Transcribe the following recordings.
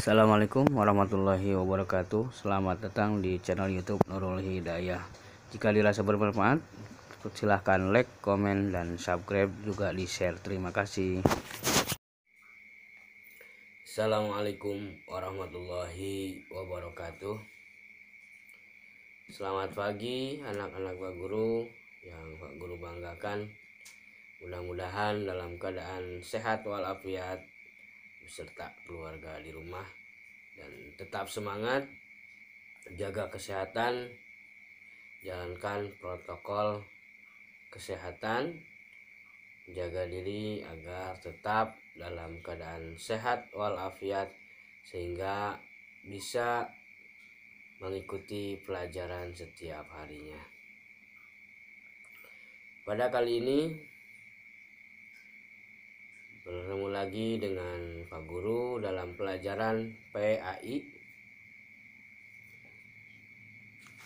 Assalamualaikum warahmatullahi wabarakatuh. Selamat datang di channel YouTube Nurul Hidayah. Jika dirasa bermanfaat, silahkan like, komen, dan subscribe, juga di share. Terima kasih. Assalamualaikum warahmatullahi wabarakatuh. Selamat pagi anak-anak Pak Guru yang Pak Guru banggakan. Mudah-mudahan dalam keadaan sehat walafiat beserta keluarga di rumah, dan tetap semangat, jaga kesehatan, jalankan protokol kesehatan, jaga diri agar tetap dalam keadaan sehat walafiat sehingga bisa mengikuti pelajaran setiap harinya. Pada kali ini bertemu lagi dengan Pak Guru dalam pelajaran PAI,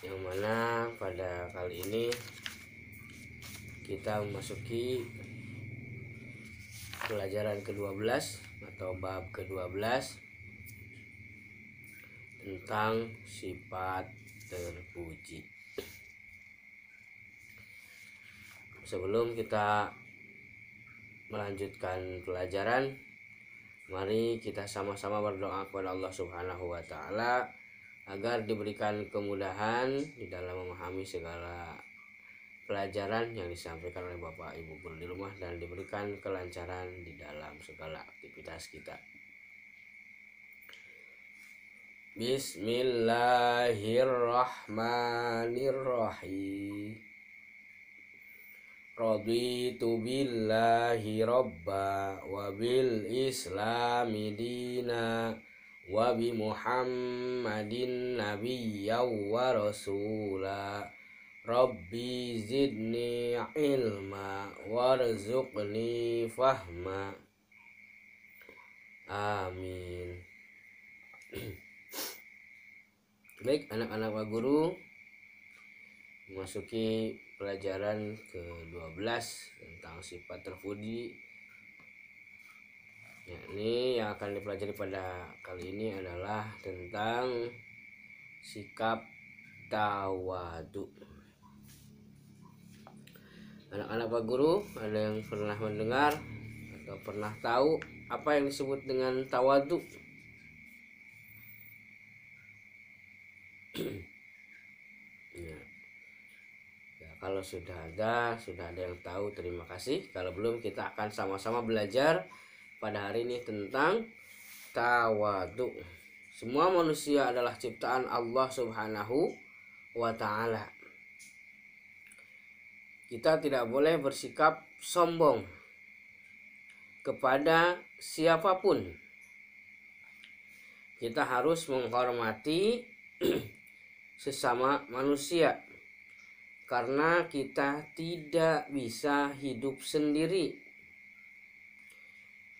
yang mana pada kali ini kita memasuki pelajaran ke-12 atau bab ke-12 tentang sifat terpuji. Sebelum kita melanjutkan pelajaran, mari kita sama-sama berdoa kepada Allah Subhanahu wa Ta'ala agar diberikan kemudahan di dalam memahami segala pelajaran yang disampaikan oleh Bapak Ibu guru di rumah, dan diberikan kelancaran di dalam segala aktivitas kita. Bismillahirrahmanirrahim. Raditu billahi robba wa bil islami dina wa bi muhammadin nabiyya wa rasula. Rabbi zidni ilma warzuqni fahma. Amin. Baik anak-anak Pak Guru, memasuki pelajaran ke-12 tentang sifat terpuji, yakni yang akan dipelajari pada kali ini adalah tentang sikap tawadu. Anak-anak Pak Guru, ada yang pernah mendengar atau pernah tahu apa yang disebut dengan tawadu? Kalau sudah ada yang tahu, terima kasih. Kalau belum, kita akan sama-sama belajar pada hari ini tentang tawadu. Semua manusia adalah ciptaan Allah Subhanahu wa Ta'ala. Kita tidak boleh bersikap sombong kepada siapapun. Kita harus menghormati sesama manusia, karena kita tidak bisa hidup sendiri.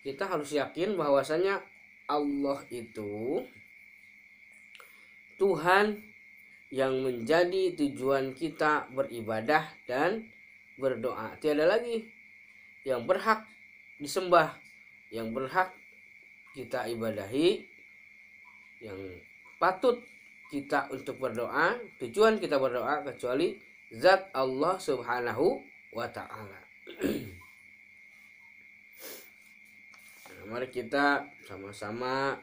Kita harus yakin bahwasanya Allah itu Tuhan yang menjadi tujuan kita beribadah dan berdoa. Tiada lagi yang berhak disembah, yang berhak kita ibadahi, yang patut kita untuk berdoa, tujuan kita berdoa, kecuali Zat Allah Subhanahu wa Ta'ala. Mari kita sama-sama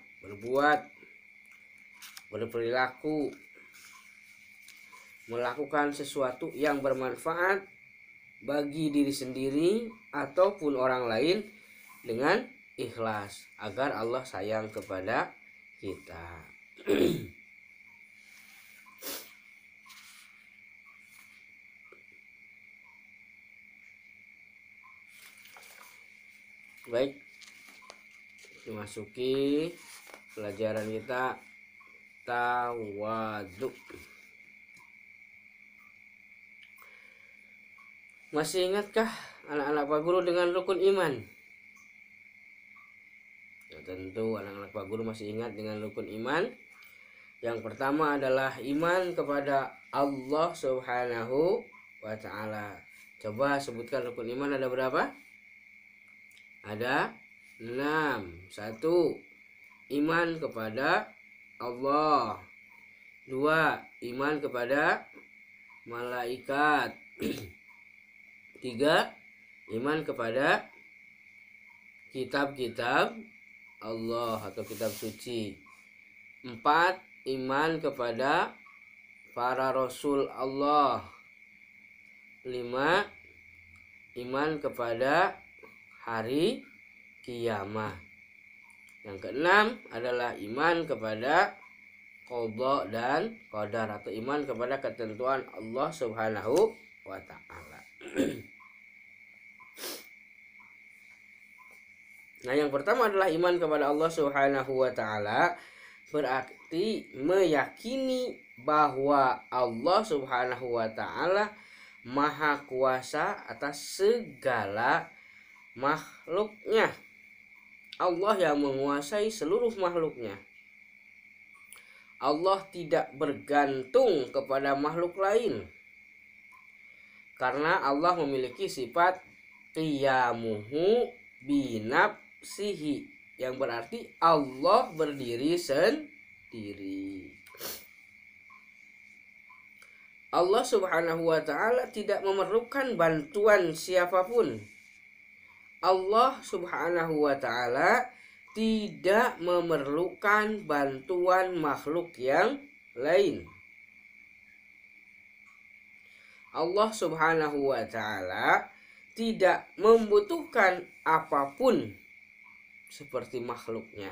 berperilaku, melakukan sesuatu yang bermanfaat bagi diri sendiri ataupun orang lain dengan ikhlas, agar Allah sayang kepada kita. Baik, memasuki pelajaran kita tawadu. Masih ingatkah anak-anak Pak Guru dengan rukun iman? Ya, tentu anak-anak Pak Guru masih ingat dengan rukun iman. Yang pertama adalah iman kepada Allah Subhanahu wa Ta'ala. Coba sebutkan rukun iman ada berapa? Ada 6. 1. iman kepada Allah. 2. Iman kepada malaikat. 3. Iman kepada kitab-kitab Allah atau kitab suci. 4. Iman kepada para rasul Allah. 5. Iman kepada hari kiamat. Yang keenam adalah iman kepada qada dan qadar atau iman kepada ketentuan Allah Subhanahu wa ta'ala. Nah, yang pertama adalah iman kepada Allah Subhanahu wa ta'ala, berarti meyakini bahwa Allah Subhanahu wa ta'ala maha kuasa atas segala makhluknya. Allah yang menguasai seluruh makhluknya. Allah tidak bergantung kepada makhluk lain, karena Allah memiliki sifat qiyamuhu binafsihi, yang berarti Allah berdiri sendiri. Allah Subhanahu wa ta'ala tidak memerlukan bantuan siapapun. Allah Subhanahu wa ta'ala tidak memerlukan bantuan makhluk yang lain. Allah Subhanahu wa ta'ala tidak membutuhkan apapun seperti makhluknya.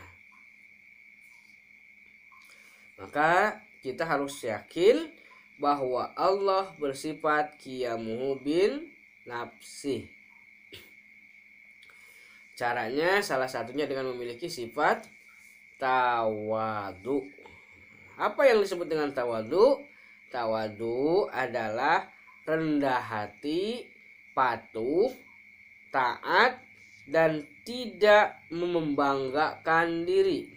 Maka kita harus yakin bahwa Allah bersifat qiyamuhu bin nafsih. Caranya salah satunya dengan memiliki sifat tawadu. Apa yang disebut dengan tawadu? Tawadu adalah rendah hati, patuh, taat, dan tidak membanggakan diri.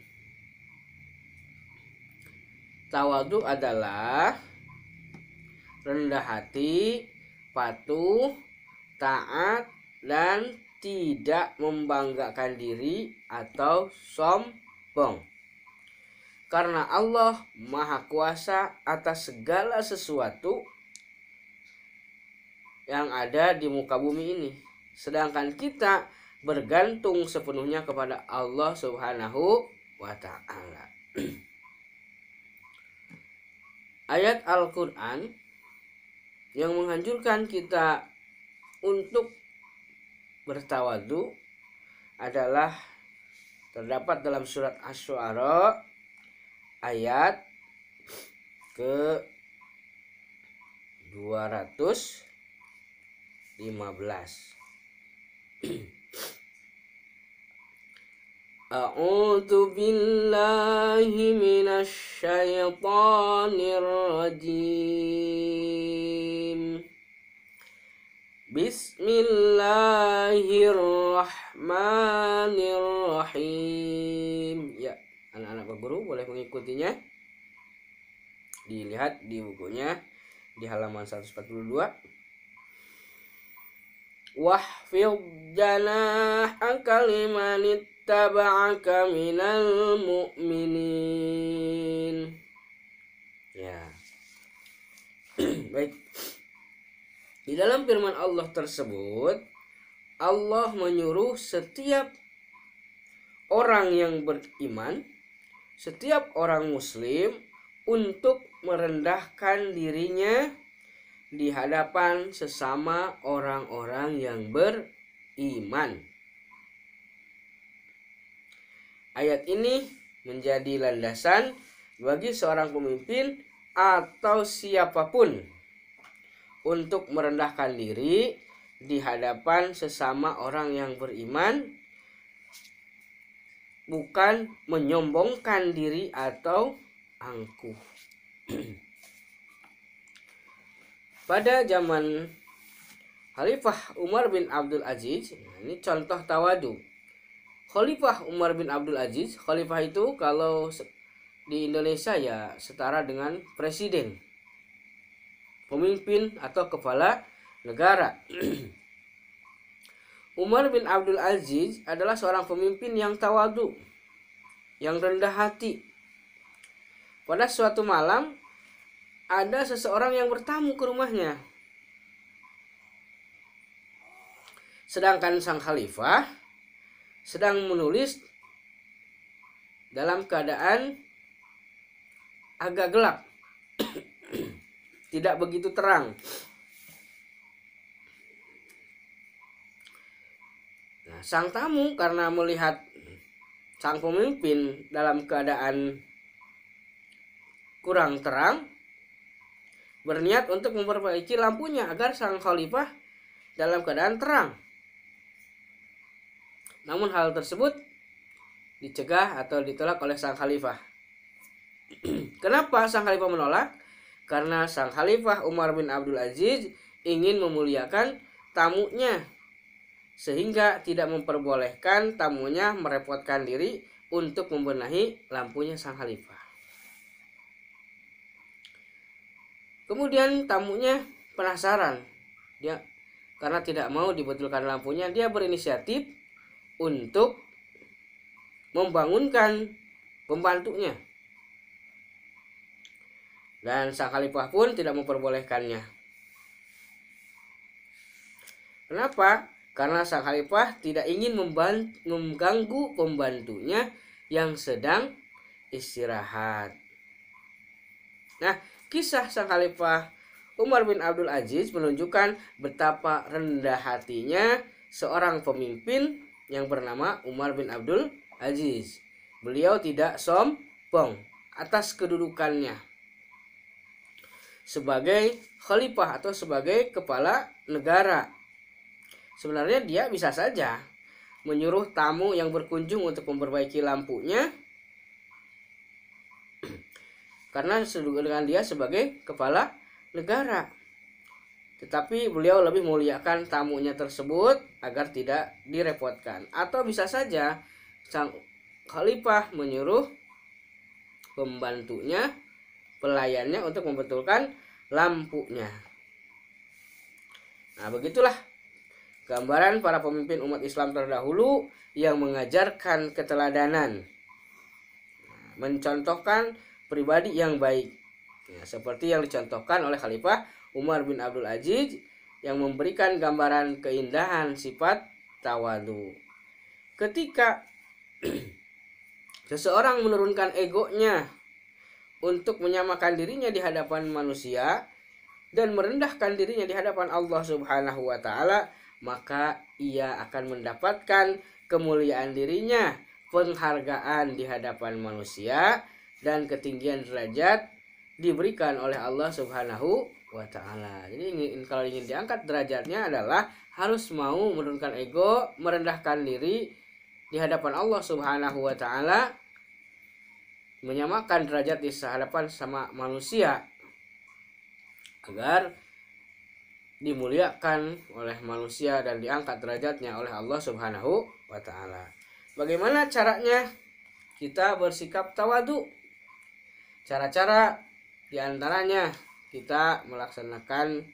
Tawadu adalah rendah hati, patuh, taat, dan tidak membanggakan diri atau sombong. Karena Allah maha kuasa atas segala sesuatu yang ada di muka bumi ini. Sedangkan kita bergantung sepenuhnya kepada Allah Subhanahu wa ta'ala. Ayat Al-Quran yang menganjurkan kita untuk bertawadu adalah terdapat dalam surat Asy-Syu'ara ayat ke 215. A'udzu billahi minasy syaithanir rajim. Bismillahirrahmanirrahim. Ya, anak-anak Pak Guru boleh mengikutinya. Dilihat di bukunya di halaman 142. Wahfidh janahaka liman ittaba'aka minal mu'minin. Ya. Baik. Di dalam firman Allah tersebut, Allah menyuruh setiap orang yang beriman, setiap orang muslim untuk merendahkan dirinya di hadapan sesama orang-orang yang beriman. Ayat ini menjadi landasan bagi seorang pemimpin atau siapapun untuk merendahkan diri di hadapan sesama orang yang beriman, bukan menyombongkan diri atau angkuh. Pada zaman Khalifah Umar bin Abdul Aziz, ini contoh tawadu. Khalifah Umar bin Abdul Aziz, khalifah itu kalau di Indonesia ya setara dengan presiden, pemimpin atau kepala negara. Umar bin Abdul Aziz adalah seorang pemimpin yang tawadu. yang rendah hati. Pada suatu malam ada seseorang yang bertamu ke rumahnya. Sedangkan sang khalifah sedang menulis dalam keadaan agak gelap, tidak begitu terang. Nah, sang tamu karena melihat sang pemimpin dalam keadaan kurang terang, berniat untuk memperbaiki lampunya agar sang khalifah dalam keadaan terang. Namun hal tersebut dicegah atau ditolak oleh sang khalifah. Kenapa sang khalifah menolak? Karena sang khalifah Umar bin Abdul Aziz ingin memuliakan tamunya, sehingga tidak memperbolehkan tamunya merepotkan diri untuk membenahi lampunya sang khalifah. Kemudian tamunya penasaran, dia karena tidak mau dibetulkan lampunya, dia berinisiatif untuk membangunkan pembantunya. Dan sang khalifah pun tidak memperbolehkannya. Kenapa? Karena sang khalifah tidak ingin mengganggu pembantunya yang sedang istirahat. Nah, kisah sang khalifah Umar bin Abdul Aziz menunjukkan betapa rendah hatinya seorang pemimpin yang bernama Umar bin Abdul Aziz. Beliau tidak sombong atas kedudukannya sebagai khalifah atau sebagai kepala negara. Sebenarnya dia bisa saja menyuruh tamu yang berkunjung untuk memperbaiki lampunya, karena dengan dia sebagai kepala negara. Tetapi beliau lebih muliakan tamunya tersebut agar tidak direpotkan. Atau bisa saja sang khalifah menyuruh pembantunya, pelayannya untuk membetulkan lampunya. Nah, begitulah gambaran para pemimpin umat Islam terdahulu yang mengajarkan keteladanan, mencontohkan pribadi yang baik, ya, seperti yang dicontohkan oleh Khalifah Umar bin Abdul Aziz yang memberikan gambaran keindahan sifat tawadu. Ketika seseorang menurunkan egonya untuk menyamakan dirinya di hadapan manusia dan merendahkan dirinya di hadapan Allah Subhanahu wa taala, maka ia akan mendapatkan kemuliaan dirinya, penghargaan di hadapan manusia, dan ketinggian derajat diberikan oleh Allah Subhanahu wa ta'ala. Jadi kalau ingin diangkat derajatnya adalah harus mau menurunkan ego, merendahkan diri di hadapan Allah Subhanahu wa ta'ala, menyamakan derajat di hadapan sama manusia agar dimuliakan oleh manusia dan diangkat derajatnya oleh Allah Subhanahu wa ta'ala. Bagaimana caranya kita bersikap tawadu? Cara-cara diantaranya kita melaksanakan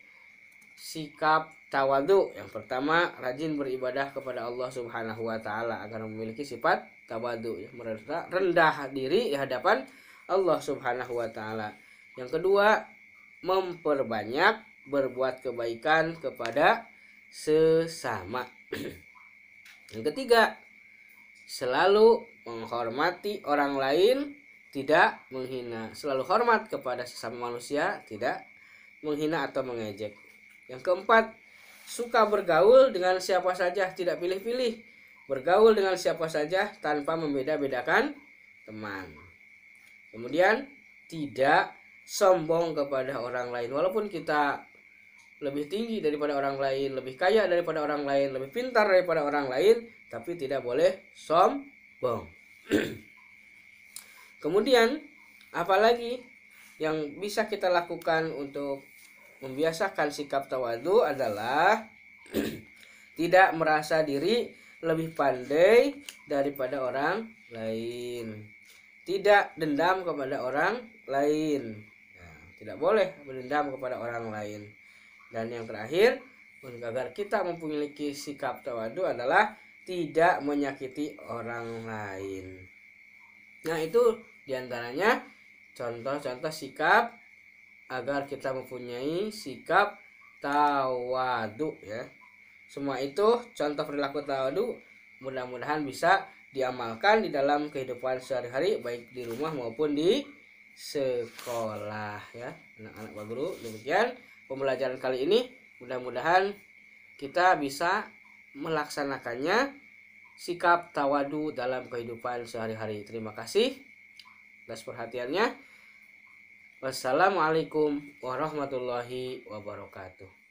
sikap tawadu. Yang pertama, rajin beribadah kepada Allah Subhanahu wa ta'ala agar memiliki sifat tawadu, rendah diri di hadapan Allah Subhanahu wa ta'ala. Yang kedua, memperbanyak berbuat kebaikan kepada sesama. Yang ketiga, selalu menghormati orang lain, tidak menghina. Selalu hormat kepada sesama manusia, tidak menghina atau mengejek. Yang keempat, suka bergaul dengan siapa saja, tidak pilih-pilih. Bergaul dengan siapa saja tanpa membeda-bedakan teman. Kemudian, tidak sombong kepada orang lain. Walaupun kita lebih tinggi daripada orang lain, lebih kaya daripada orang lain, lebih pintar daripada orang lain, tapi tidak boleh sombong. Kemudian, apalagi yang bisa kita lakukan untuk membiasakan sikap tawadu adalah tidak merasa diri lebih pandai daripada orang lain. Tidak dendam kepada orang lain. Nah, tidak boleh berdendam kepada orang lain. Dan yang terakhir, agar kita memiliki sikap tawadu adalah tidak menyakiti orang lain. Nah, itu diantaranya contoh-contoh sikap agar kita mempunyai sikap tawadu ya. Semua itu contoh perilaku tawadu mudah-mudahan bisa diamalkan di dalam kehidupan sehari-hari baik di rumah maupun di sekolah ya. Anak-anak Pak Guru, demikian pembelajaran kali ini, mudah-mudahan kita bisa melaksanakannya sikap tawadu dalam kehidupan sehari-hari. Terima kasih atas perhatiannya. Wassalamualaikum warahmatullahi wabarakatuh.